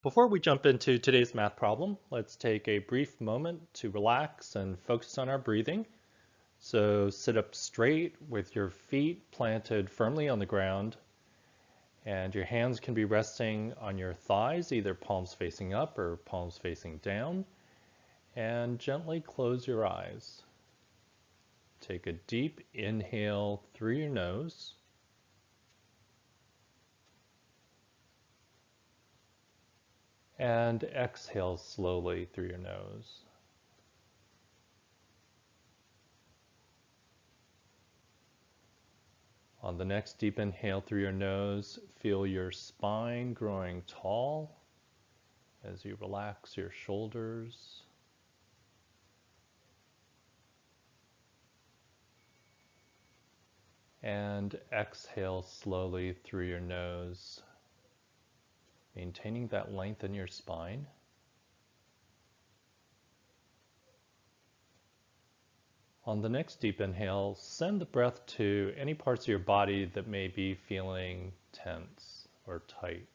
Before we jump into today's math problem, let's take a brief moment to relax and focus on our breathing. So sit up straight with your feet planted firmly on the ground, and your hands can be resting on your thighs, either palms facing up or palms facing down, and gently close your eyes. Take a deep inhale through your nose. And exhale slowly through your nose. On the next deep inhale through your nose, feel your spine growing tall as you relax your shoulders. And exhale slowly through your nose, maintaining that length in your spine. On the next deep inhale, send the breath to any parts of your body that may be feeling tense or tight.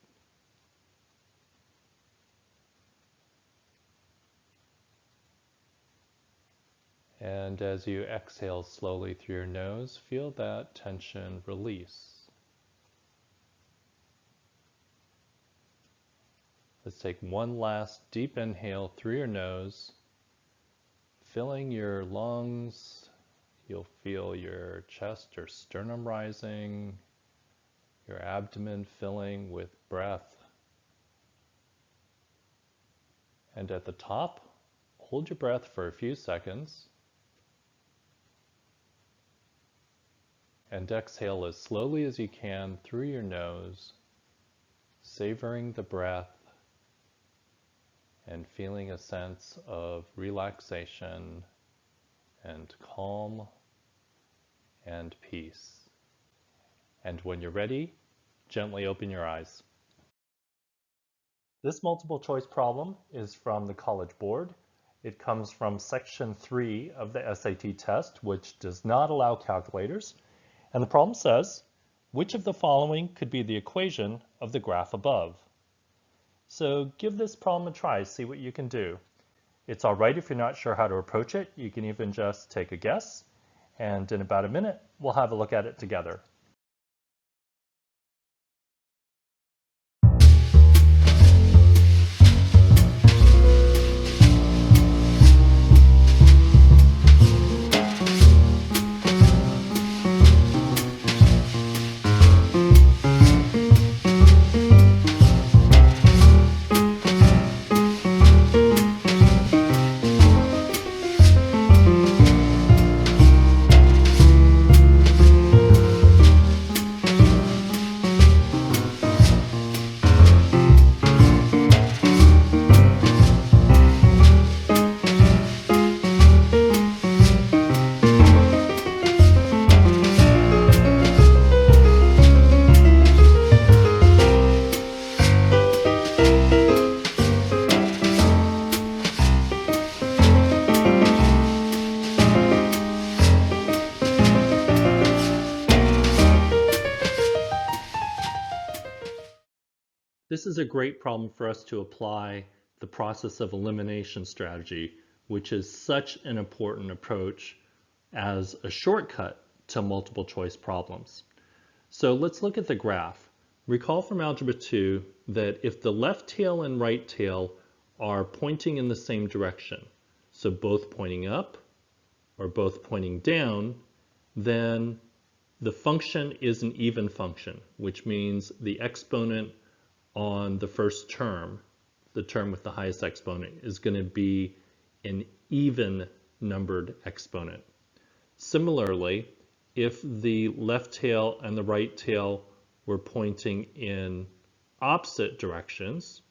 And as you exhale slowly through your nose, feel that tension release. Let's take one last deep inhale through your nose, filling your lungs. You'll feel your chest or sternum rising, your abdomen filling with breath. And at the top, hold your breath for a few seconds. And exhale as slowly as you can through your nose, savoring the breath and feeling a sense of relaxation and calm and peace. And when you're ready, gently open your eyes. This multiple choice problem is from the College Board. It comes from section 3 of the SAT test, which does not allow calculators. And the problem says, which of the following could be the equation of the graph above? So give this problem a try, see what you can do. It's all right if you're not sure how to approach it. You can even just take a guess. And in about a minute, we'll have a look at it together. This is a great problem for us to apply the process of elimination strategy, which is such an important approach as a shortcut to multiple choice problems. So let's look at the graph. Recall from Algebra 2 that if the left tail and right tail are pointing in the same direction, so both pointing up or both pointing down, then the function is an even function, which means the exponent on the first term, the term with the highest exponent, is going to be an even numbered exponent. Similarly, if the left tail and the right tail were pointing in opposite directions,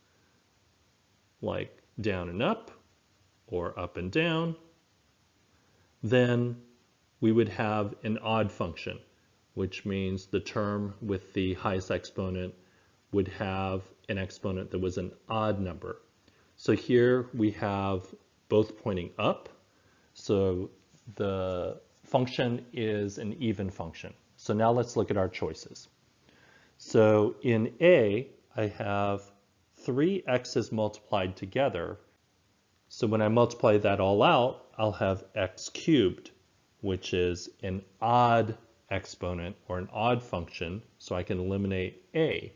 like down and up or up and down, then we would have an odd function, which means the term with the highest exponent would have an exponent that was an odd number. So here we have both pointing up, so the function is an even function. So now let's look at our choices. So in A, I have three x's multiplied together. So when I multiply that all out, I'll have x cubed, which is an odd exponent or an odd function, so I can eliminate a.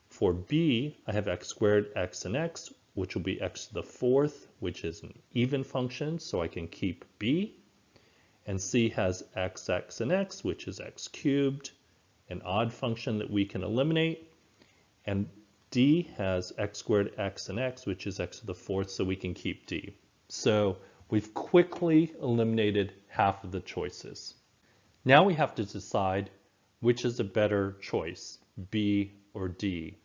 For b, I have x squared, x, and x, which will be x to the fourth, which is an even function, so I can keep b. And c has x, x, and x, which is x cubed, an odd function that we can eliminate. And d has x squared, x, and x, which is x to the fourth, so we can keep d. So we've quickly eliminated half of the choices. Now we have to decide which is a better choice, b or d.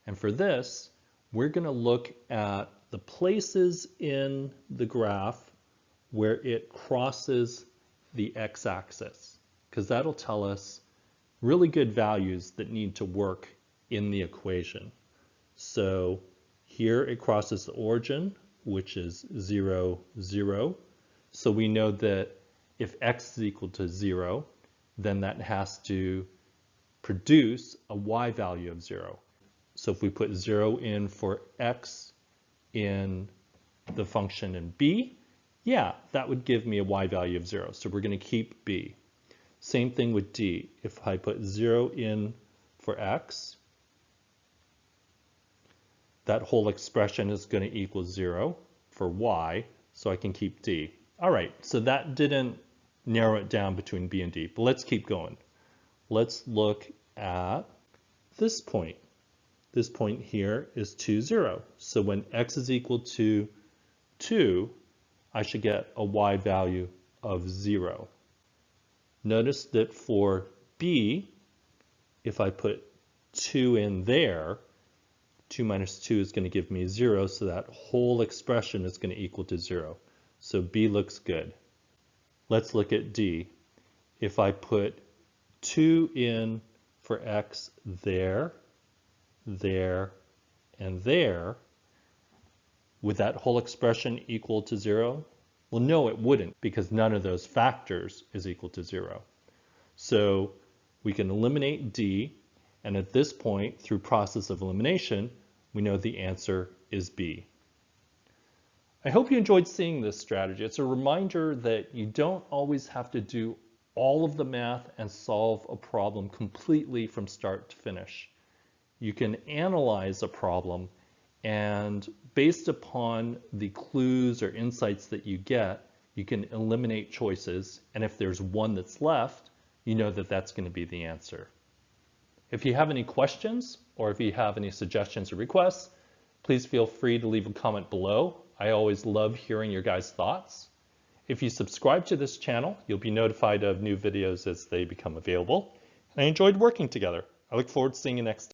And for this, we're going to look at the places in the graph where it crosses the x-axis, because that'll tell us really good values that need to work in the equation. So here it crosses the origin, which is 0, 0. So we know that if x is equal to 0, then that has to produce a y value of 0. So if we put 0 in for x in the function in b, yeah, that would give me a y value of 0. So we're going to keep b. Same thing with d. If I put 0 in for x, that whole expression is going to equal 0 for y, so I can keep d. All right, so that didn't narrow it down between b and d, but let's keep going. Let's look at this point. This point here is 2, 0. So when x is equal to 2, I should get a y value of 0. Notice that for b, if I put 2 in there, 2 minus 2 is going to give me 0, so that whole expression is going to equal to 0. So b looks good. Let's look at d. If I put 2 in for x there, there, and there, would that whole expression equal to 0? Well, no, it wouldn't, because none of those factors is equal to 0. So we can eliminate d, and at this point, through process of elimination, we know the answer is b. I hope you enjoyed seeing this strategy. It's a reminder that you don't always have to do all of the math and solve a problem completely from start to finish. You can analyze a problem, and based upon the clues or insights that you get, you can eliminate choices, and if there's one that's left, you know that that's going to be the answer. If you have any questions, or if you have any suggestions or requests, please feel free to leave a comment below. I always love hearing your guys' thoughts. If you subscribe to this channel, you'll be notified of new videos as they become available. And I enjoyed working together. I look forward to seeing you next time.